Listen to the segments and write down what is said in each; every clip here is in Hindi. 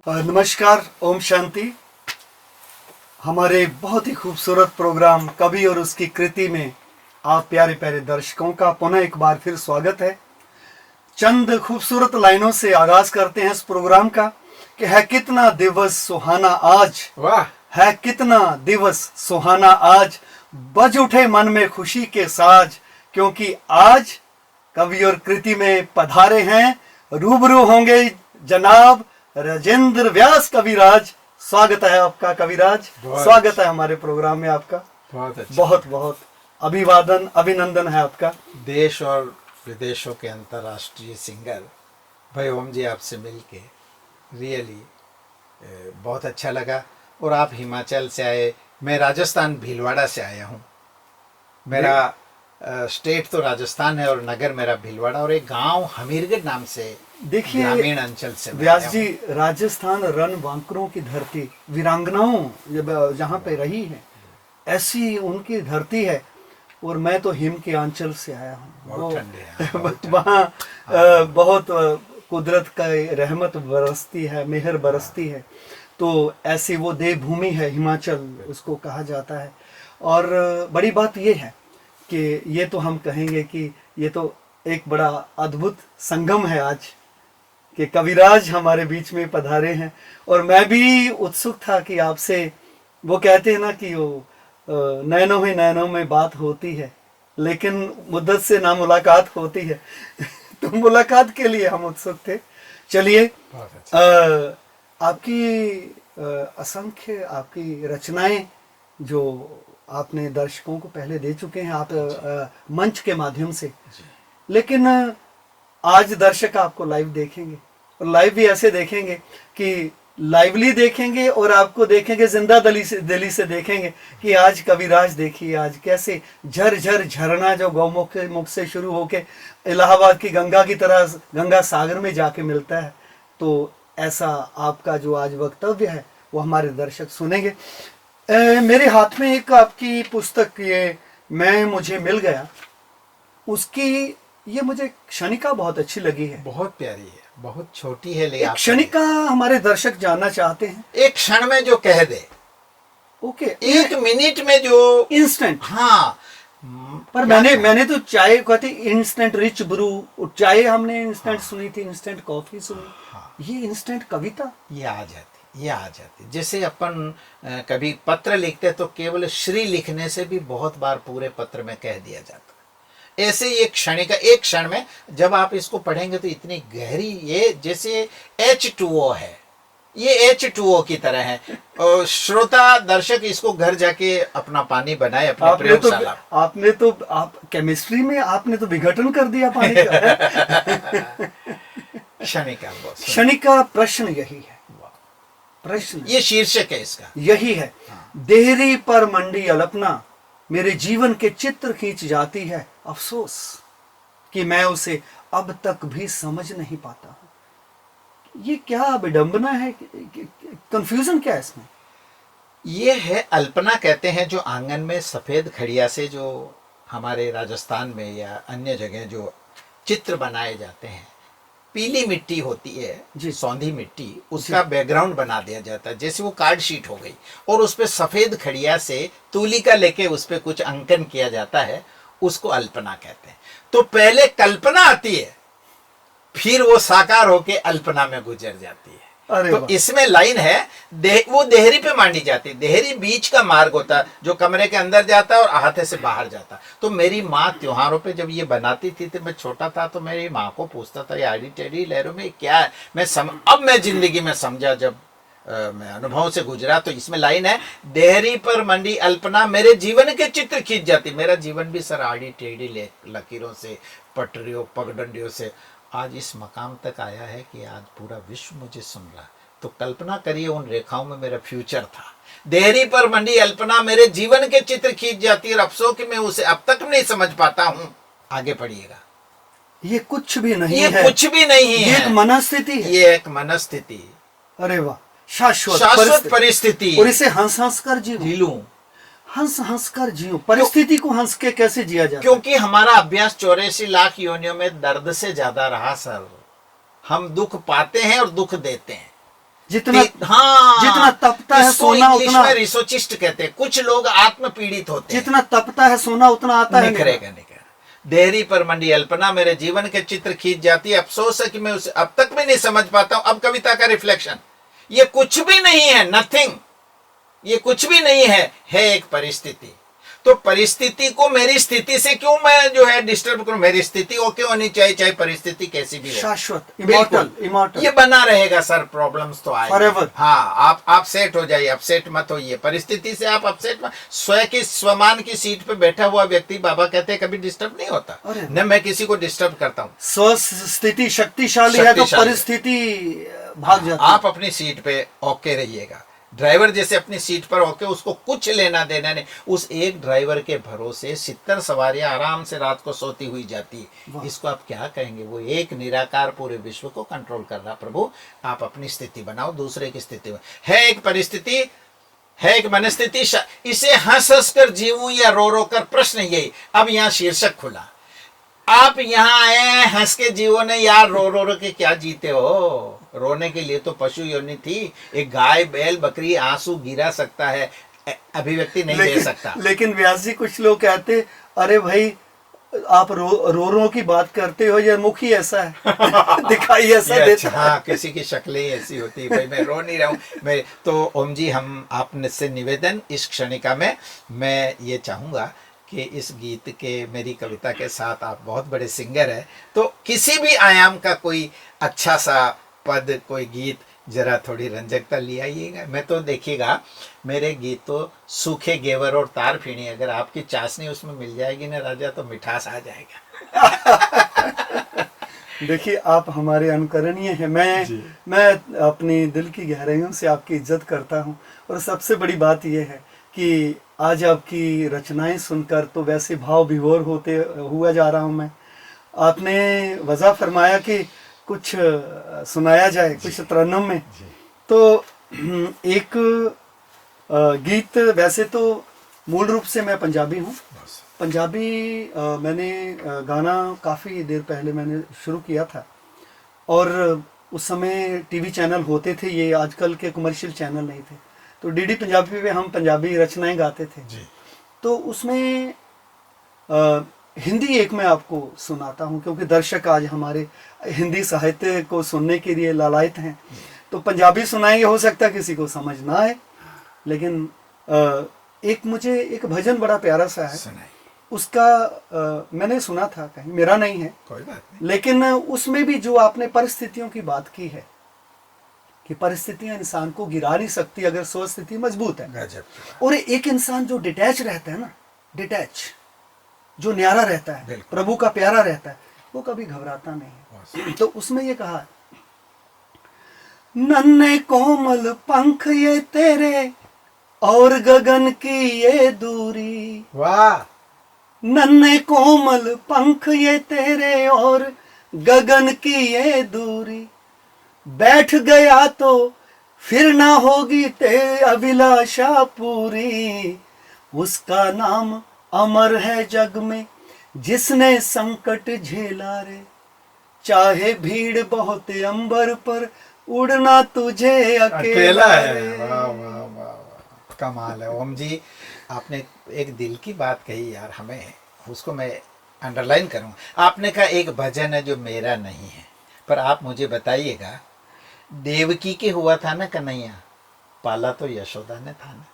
नमस्कार, ओम शांति। हमारे बहुत ही खूबसूरत प्रोग्राम कवि और उसकी कृति में आप प्यारे प्यारे दर्शकों का पुनः एक बार फिर स्वागत है। चंद खूबसूरत लाइनों से आगाज करते हैं इस प्रोग्राम का कि है कितना दिवस सुहाना आज, वाह, है कितना दिवस सुहाना आज, बज उठे मन में खुशी के साज, क्योंकि आज कवि और कृति में पधारे हैं, रूबरू होंगे जनाब राजेंद्र व्यास कविराज। स्वागत है आपका कविराज, स्वागत है हमारे प्रोग्राम में आपका। बहुत अच्छा। बहुत बहुत अभिवादन, अभिनंदन है आपका। देश और विदेशों के अंतर्राष्ट्रीय सिंगर भाई ओम जी, आपसे मिलके रियली बहुत अच्छा लगा। और आप हिमाचल से आए, मैं राजस्थान भीलवाड़ा से आया हूँ। मेरा स्टेट तो राजस्थान है और नगर मेरा भीलवाड़ा, और एक गांव हमीरगढ़ नाम से देखिए ग्रामीण अंचल से व्यास जी, राजस्थान रणबांकुरों की धरती, वीरांगनाओं जहाँ पे रही है, ऐसी उनकी धरती है। और मैं तो हिम के अंचल से आया हूँ, बहुत ठंडे हैं, वहाँ बहुत कुदरत का रहमत बरसती है, मेहर बरसती है। तो ऐसी वो देवभूमि है हिमाचल, उसको कहा जाता है। और बड़ी बात ये है कि ये तो हम कहेंगे कि ये तो एक बड़ा अद्भुत संगम है आज कि कविराज हमारे बीच में पधारे हैं। और मैं भी उत्सुक था कि आपसे, वो कहते हैं ना कि वो नैनों में बात होती है लेकिन मुद्दत से ना मुलाकात होती है तो मुलाकात के लिए हम उत्सुक थे। चलिए, आपकी असंख्य आपकी रचनाएं जो आपने दर्शकों को पहले दे चुके हैं, आप मंच के माध्यम से, लेकिन आज दर्शक आपको लाइव देखेंगे, और लाइव भी ऐसे देखेंगे कि लाइवली देखेंगे और आपको देखेंगे जिंदा दिली से देखेंगे कि आज कविराज देखिए आज कैसे झर झरना जो गौमुख मुख से शुरू होके इलाहाबाद की गंगा की तरह गंगा सागर में जाके मिलता है। तो ऐसा आपका जो आज वक्तव्य है वो हमारे दर्शक सुनेंगे। मेरे हाथ में एक आपकी पुस्तक ये मुझे मिल गया, उसकी ये मुझे क्षणिका बहुत अच्छी लगी है। बहुत प्यारी है, बहुत छोटी है, लेकिन क्षणिका हमारे दर्शक जानना चाहते हैं। एक क्षण में जो कह दे, ओके, एक मिनट में जो इंस्टेंट। हाँ, पर मैंने तो चाय कहते इंस्टेंट रिच ब्रू, चाय हमने इंस्टेंट सुनी थी, इंस्टेंट कॉफी सुनी। हाँ, ये इंस्टेंट कविता ये आ जाती। जैसे अपन कभी पत्र लिखते तो केवल श्री लिखने से भी बहुत बार पूरे पत्र में कह दिया जाता। ऐसे ही एक क्षण में जब आप इसको पढ़ेंगे तो इतनी गहरी, ये जैसे H2O है, ये H2O की तरह है। और श्रोता दर्शक इसको घर जाके अपना पानी बनाए, अपने प्रयोगशाला। आप केमिस्ट्री में आपने तो विघटन कर दिया पानी का क्षणिका प्रश्न यही है, प्रश्न ये शीर्षक है इसका, यही है। देहरी पर मंडी अल्पना मेरे जीवन के चित्र खींच जाती है, अफसोस कि मैं उसे अब तक भी समझ नहीं पाता हूं। ये क्या विडंबना है, कंफ्यूजन क्या है इसमें? ये है अल्पना, कहते हैं जो आंगन में सफेद खड़िया से जो हमारे राजस्थान में या अन्य जगह जो चित्र बनाए जाते हैं, पीली मिट्टी होती है, सौंधी मिट्टी, उसका बैकग्राउंड बना दिया जाता है। जैसे वो कार्ड शीट हो गई और उस पे सफेद खड़िया से तूलिका लेके उस पे कुछ अंकन किया जाता है, उसको अल्पना कहते हैं। तो पहले कल्पना आती है, फिर वो साकार होके अल्पना में गुजर जाती है। तो इसमें लाइन है, वो देहरी पे मांडी जाती है। देहरी बीच का मार्ग होता है जो कमरे के अंदर जाता है और अहाते से बाहर जाता है। तो मेरी माँ त्योहारों पे जब ये बनाती थी तो मैं छोटा था, तो मेरी माँ को पूछता था ये आड़ी टेढ़ी लहरों में क्या है। अब मैं जिंदगी में समझा, जब मैं अनुभव से गुजरा। तो इसमें लाइन है, देहरी पर मंडी अल्पना मेरे जीवन के चित्र खींच जाती। मेरा जीवन भी सर आड़ी टेढ़ी लकीरों से, पटरियों पगडंडियों से आज इस मकाम तक आया है कि आज पूरा विश्व मुझे सुन रहा। तो कल्पना करिए उन रेखाओं में मेरा फ्यूचर था। देहरी पर मंडी अल्पना मेरे जीवन के चित्र खींच जाती है, अफसोस कि मैं उसे अब तक नहीं समझ पाता हूं। आगे पढ़िएगा। ये कुछ भी नहीं है, ये कुछ भी नहीं है, ये एक मनस्थिति है। ये एक मनस्थिति। अरे वाह, शाश्वत परिस्थिति। और इसे हंस हंस कर जीलूं, हंस कर जियो। परिस्थिति को हंस के कैसे जिया जाए? क्योंकि हमारा अभ्यास 84 लाख योनियों में दर्द से ज्यादा रहा सर। हम दुख पाते हैं और दुख देते हैं। जितना तपता है इसको सोना इंग्लिश उतना, में रिसोचिस्ट कहते हैं। कुछ लोग आत्म पीड़ित होते हैं। जितना तपता है सोना उतना आता है निखरेगा निखरेगा। देहरी पर मंडी अल्पना मेरे जीवन के चित्र खींच जाती है। अफसोस है कि मैं उसे अब तक भी नहीं समझ पाता हूं। अब कविता का रिफ्लेक्शन, ये कुछ भी नहीं है, नथिंग, ये कुछ भी नहीं है एक परिस्थिति। तो परिस्थिति को मेरी स्थिति से क्यों मैं जो है डिस्टर्ब करूं? मेरी स्थिति ओके होनी चाहिए, चाहे परिस्थिति कैसी भी हो। शाश्वत, बिल्कुल, इमॉर्टल ये बना रहेगा सर। प्रॉब्लम्स तो आए Forever. हाँ, आप सेट हो जाइए, अपसेट मत होइए। परिस्थिति से आप अपसेट मत। स्वमान की सीट पे बैठा हुआ व्यक्ति, बाबा कहते हैं, कभी डिस्टर्ब नहीं होता। न मैं किसी को डिस्टर्ब करता हूँ। स्वस्थिति शक्तिशाली है तो परिस्थिति भाग जाती है। आप अपनी सीट पे ओके रहिएगा। ड्राइवर जैसे अपनी सीट पर होके, उसको कुछ लेना देना नहीं। उस एक ड्राइवर के भरोसे 70 सवारियां आराम से रात को सोती हुई जाती। इसको आप क्या कहेंगे? वो एक निराकार पूरे विश्व को कंट्रोल कर रहा। प्रभु आप अपनी स्थिति बनाओ, दूसरे की स्थिति है एक परिस्थिति, है एक मनस्थिति। इसे हंस हंस कर जीऊं या रो रो कर? प्रश्न यही। अब यहाँ शीर्षक खुला। आप यहाँ आए हंस के जीवो ने यार, रो रो रो के क्या जीते हो? रोने के लिए तो पशु योनि थी। एक गाय बैल बकरी आंसू गिरा सकता है, अभिव्यक्ति नहीं दे सकता। लेकिन व्यास जी, कुछ लोग कहते अरे भाई आप रो की बात करते हो, ये मुख ही ऐसा है दिखाई ऐसा देता है। हाँ, किसी की शक्लें ही ऐसी होती है। भाई मैं रो नहीं रहा हूँ मैं तो। ओम जी, हम आपने से निवेदन इस क्षणिका में मैं ये चाहूंगा कि इस गीत के, मेरी कविता के साथ, आप बहुत बड़े सिंगर हैं, तो किसी भी आयाम का कोई अच्छा सा पद, कोई गीत जरा थोड़ी रंजकता ले आइएगा। मैं तो देखिएगा, मेरे गीत तो सूखे गेवर और तार फीणी, अगर आपकी चाशनी उसमें मिल जाएगी ना राजा, तो मिठास आ जाएगा। देखिए, आप हमारे अनुकरणीय हैं। मैं अपनी दिल की गहराइयों से आपकी इज्जत करता हूँ। और सबसे बड़ी बात यह है कि आज आपकी रचनाएं सुनकर तो वैसे भाव विभोर होते हुआ जा रहा हूँ मैं। आपने वजह फरमाया कि कुछ सुनाया जाए, कुछ तरन्नुम में। तो एक गीत, वैसे तो मूल रूप से मैं पंजाबी हूँ। पंजाबी मैंने गाना काफ़ी देर पहले मैंने शुरू किया था। और उस समय टीवी चैनल होते थे, ये आजकल के कमर्शियल चैनल नहीं थे। तो डीडी पंजाबी पे हम पंजाबी रचनाएं गाते थे जी। तो उसमें हिंदी एक मैं आपको सुनाता हूँ, क्योंकि दर्शक आज हमारे हिंदी साहित्य को सुनने के लिए लालायित हैं। तो पंजाबी सुनाएंगे, हो सकता है किसी को समझ ना आए, लेकिन एक मुझे एक भजन बड़ा प्यारा सा है, उसका मैंने सुना था, कहीं मेरा नहीं है, कोई बात नहीं। लेकिन उसमें भी जो आपने परिस्थितियों की बात की है कि परिस्थितियां इंसान को गिरा नहीं सकती अगर स्व स्थिति मजबूत है। और एक इंसान जो डिटैच रहता है ना, डिटैच जो न्यारा रहता है, प्रभु का प्यारा रहता है, वो कभी घबराता नहीं है। तो उसमें ये कहा, नन्हे कोमल पंख ये तेरे और गगन की ये दूरी। वाह। नन्हे कोमल पंख ये तेरे और गगन की ये दूरी, बैठ गया तो फिर ना होगी तेरी अभिलाषा पूरी। उसका नाम अमर है जग में जिसने संकट झेला रे, चाहे भीड़ बहुत अंबर पर उड़ना तुझे अकेला है। वाह वाह वाह वाह, कमाल है। ओम जी, आपने एक दिल की बात कही यार, हमें उसको मैं अंडरलाइन करूँ। आपने कहा एक भजन है जो मेरा नहीं है, पर आप मुझे बताइएगा, देवकी के हुआ था ना कन्हैया, पाला तो यशोदा ने था ना।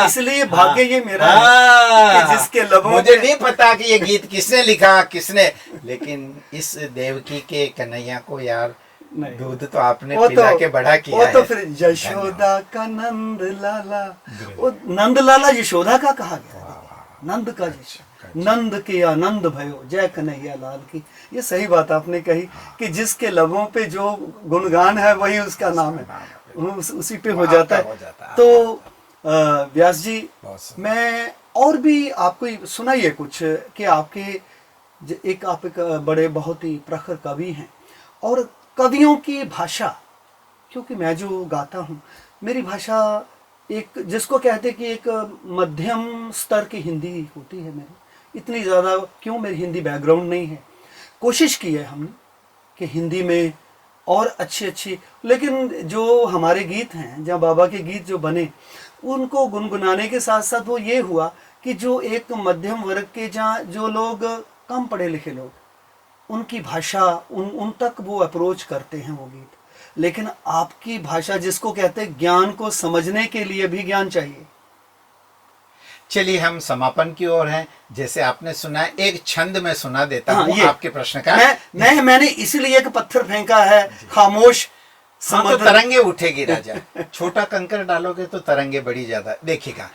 इसलिए भाग्य ये मेरा है कि जिसके लबों, मुझे नहीं पता कि ये गीत किसने लिखा किसने, लेकिन इस देवकी के कन्हैया को यार दूध तो आपने पिला के बड़ा किया वो है। तो फिर यशोदा का नंद लाला, वो नंद लाला यशोदा का कहा गया, नंद का नंद के आनंद भयो जय कन्हैया लाल की। ये सही बात आपने कही कि जिसके लबों पे जो गुणगान है वही उसका नाम है, उसी पे हो जाता है। तो व्यास जी, मैं और भी आपको सुनाइए कुछ कि आपके आप एक बड़े बहुत ही प्रखर कवि हैं, और कवियों की भाषा, क्योंकि मैं जो गाता हूँ मेरी भाषा एक जिसको कहते कि एक मध्यम स्तर की हिंदी होती है मेरी। इतनी ज़्यादा क्यों, मेरी हिंदी बैकग्राउंड नहीं है। कोशिश की है हमने कि हिंदी में और अच्छी अच्छी, लेकिन जो हमारे गीत हैं, जहाँ बाबा के गीत जो बने, उनको गुनगुनाने के साथ साथ वो ये हुआ कि जो एक मध्यम वर्ग के, जहाँ जो लोग कम पढ़े लिखे लोग, उनकी भाषा उन तक वो अप्रोच करते हैं वो गीत। लेकिन आपकी भाषा, जिसको कहते हैं ज्ञान को समझने के लिए भी ज्ञान चाहिए। चलिए हम समापन की ओर हैं। जैसे आपने सुना, एक छंद में सुना देता हाँ, हूँ ये आपके प्रश्न का। मैंने इसीलिए एक पत्थर फेंका है, खामोश हाँ, तो समुद्र। तरंगे उठेगी राजा। छोटा कंकर डालोगे तो तरंगे बड़ी ज्यादा। देखिएगा,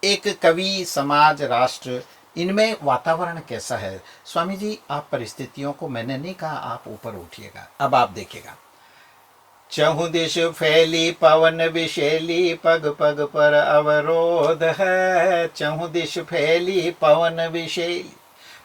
एक कवि, समाज, राष्ट्र, इनमें वातावरण कैसा है। स्वामी जी, आप परिस्थितियों को, मैंने नहीं कहा आप ऊपर उठिएगा, अब आप देखिएगा। चहु दिश फैली पवन विशैली, पग पग पर अवरोध है। चहु दिश फैली पवन विशैली,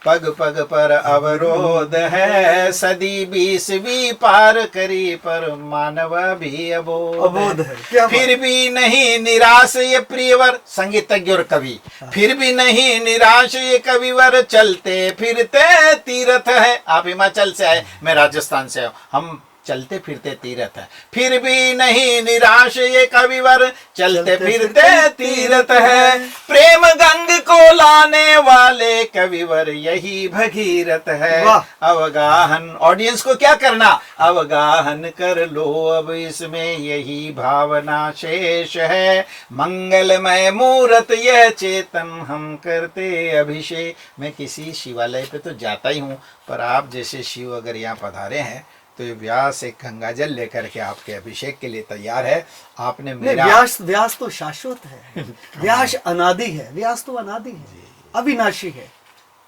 पग पग पर अवरोध है। सदी 20वीं पार करी पर मानव भी अबोध है। क्या फिर भी नहीं निराश ये प्रियवर, संगीतज्ञ और कवि, फिर भी नहीं निराश ये कविवर, चलते फिरते तीर्थ है। आप हिमाचल से आए, मैं राजस्थान से आया, हम चलते फिरते तीर्थ है। फिर भी नहीं निराश ये कविवर, चलते फिरते तीर्थ है। प्रेम गंग को लाने वाले कविवर यही भगीरथ है। अवगाहन, ऑडियंस को क्या करना, अवगाहन कर लो अब इसमें यही भावना शेष है। मंगलमय मूर्त यह चेतन हम करते अभिषेक। मैं किसी शिवालय पे तो जाता ही हूँ, पर आप जैसे शिव अगर यहाँ पधारे हैं तो ये व्यास एक गंगाजल लेकर के आपके अभिषेक के लिए तैयार है। आपने मेरा व्यास तो शाश्वत है, व्यास अनादि है, व्यास तो अनादि है, अविनाशी है।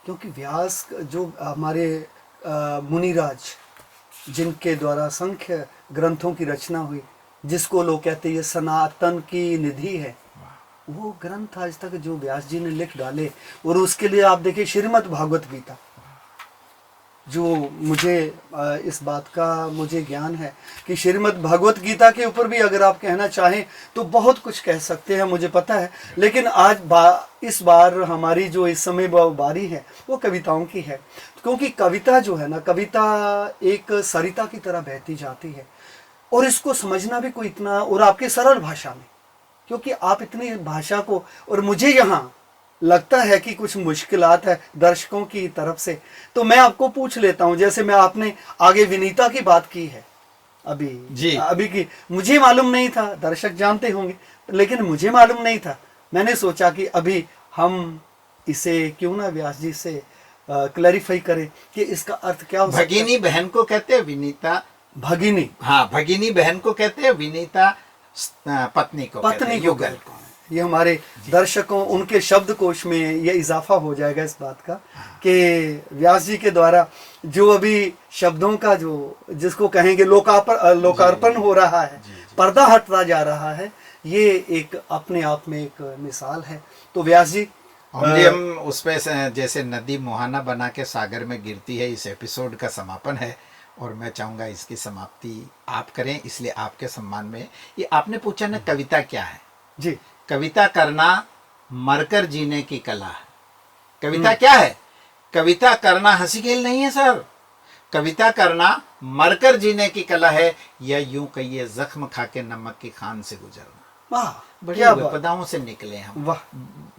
क्योंकि व्यास जो हमारे मुनिराज, जिनके द्वारा असंख्य ग्रंथों की रचना हुई, जिसको लोग कहते हैं ये सनातन की निधि है, वो ग्रंथ आज तक जो व्यास जी ने लिख डाले। और उसके लिए आप देखिए श्रीमद् भागवत गीता, जो मुझे इस बात का मुझे ज्ञान है कि श्रीमद् भगवत गीता के ऊपर भी अगर आप कहना चाहें तो बहुत कुछ कह सकते हैं, मुझे पता है। लेकिन आज इस बार हमारी जो इस समय बारी है वो कविताओं की है। क्योंकि कविता जो है ना, कविता एक सरिता की तरह बहती जाती है, और इसको समझना भी कोई इतना, और आपके सरल भाषा में, क्योंकि आप इतनी भाषा को, और मुझे यहाँ लगता है कि कुछ मुश्किलात है दर्शकों की तरफ से, तो मैं आपको पूछ लेता हूं। जैसे मैं, आपने आगे विनीता की बात की है अभी की, मुझे मालूम नहीं था, दर्शक जानते होंगे, लेकिन मुझे मालूम नहीं था। मैंने सोचा कि अभी हम इसे क्यों ना व्यास जी से क्लैरिफाई करें कि इसका अर्थ क्या हो सकता है। भगिनी बहन को कहते हैं विनीता, भगिनी, हाँ, भगिनी बहन को कहते हैं, विनीता पत्नी को युगल। ये हमारे दर्शकों, उनके शब्दकोश में ये इजाफा हो जाएगा इस बात का कि व्यास जी के द्वारा जो अभी शब्दों का जो, जिसको कहेंगे लोकार्पण हो रहा है, पर्दा हटता जा रहा है, ये एक अपने आप में एक मिसाल है। तो व्यास जी, हम उस पे जैसे नदी मुहाना बना के सागर में गिरती है, इस एपिसोड का समापन है, और मैं चाहूंगा इसकी समाप्ति आप करें, इसलिए आपके सम्मान में। ये आपने पूछा ना, कविता क्या है जी, कविता करना मरकर जीने की कला है। कविता क्या है? कविता करना हंसी खेल नहीं है सर, कविता करना मरकर जीने की कला है, या यूं कहिए जख्म खा के नमक की खान से गुजरना। वाह, बड़ी क्या विपदाओं से निकले हम। वाह,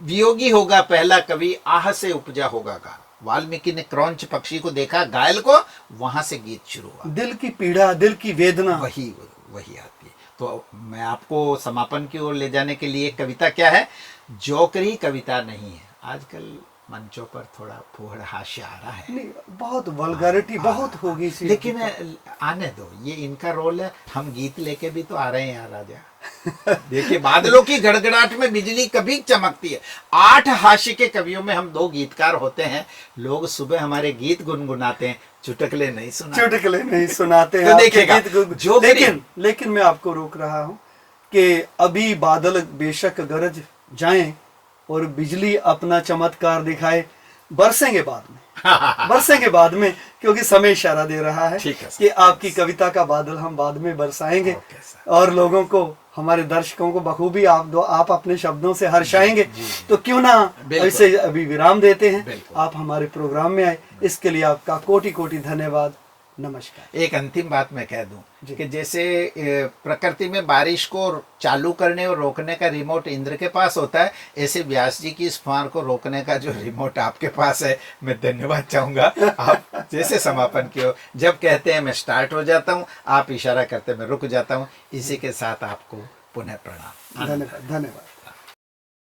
वियोगी होगा पहला कवि, आह से उपजा होगा गान। वाल्मीकि ने क्रौंच पक्षी को देखा, घायल को, वहां से गीत शुरू हुआ। दिल की पीड़ा, दिल की वेदना, वही आती है। तो मैं आपको समापन की ओर ले जाने के लिए, कविता क्या है? जोकरी कविता नहीं है। आजकल मंचों पर थोड़ा फूहड़ हास्य आ रहा है, नहीं, बहुत वल्गैरिटी बहुत होगी सी, लेकिन आने दो, ये इनका रोल है। हम गीत लेके भी तो आ रहे हैं यार राजा। देखिए, बादलों की गड़गड़ाहट में बिजली कभी चमकती है। 8 हास्य के कवियों में हम 2 गीतकार होते हैं। लोग सुबह हमारे गीत गुनगुनाते हैं, चुटकले नहीं सुनाते हैं। तो देखिएगा, जो लेकिन मैं आपको रोक रहा हूं कि अभी बादल बेशक गरज जाएं और बिजली अपना चमत्कार दिखाए, बरसेंगे बाद में, क्योंकि समय इशारा दे रहा है कि आपकी कविता का बादल हम बाद में बरसाएंगे, और लोगों को, हमारे दर्शकों को बखूबी आप अपने शब्दों से हर्षाएंगे। तो क्यों ना इसे अभी विराम देते हैं। आप हमारे प्रोग्राम में आए, इसके लिए आपका कोटि कोटि धन्यवाद। नमस्कार। एक अंतिम बात मैं कह दूं जी। कि जैसे प्रकृति में बारिश को चालू करने और रोकने का रिमोट इंद्र के पास होता है, ऐसे व्यास जी की इस फुहार को रोकने का जो रिमोट आपके पास है, मैं धन्यवाद चाहूंगा। आप जैसे समापन किए, जब कहते हैं मैं स्टार्ट हो जाता हूं, आप इशारा करते मैं रुक जाता हूं। इसी के साथ आपको पुनः प्रणाम। धन्यवाद, धन्यवाद।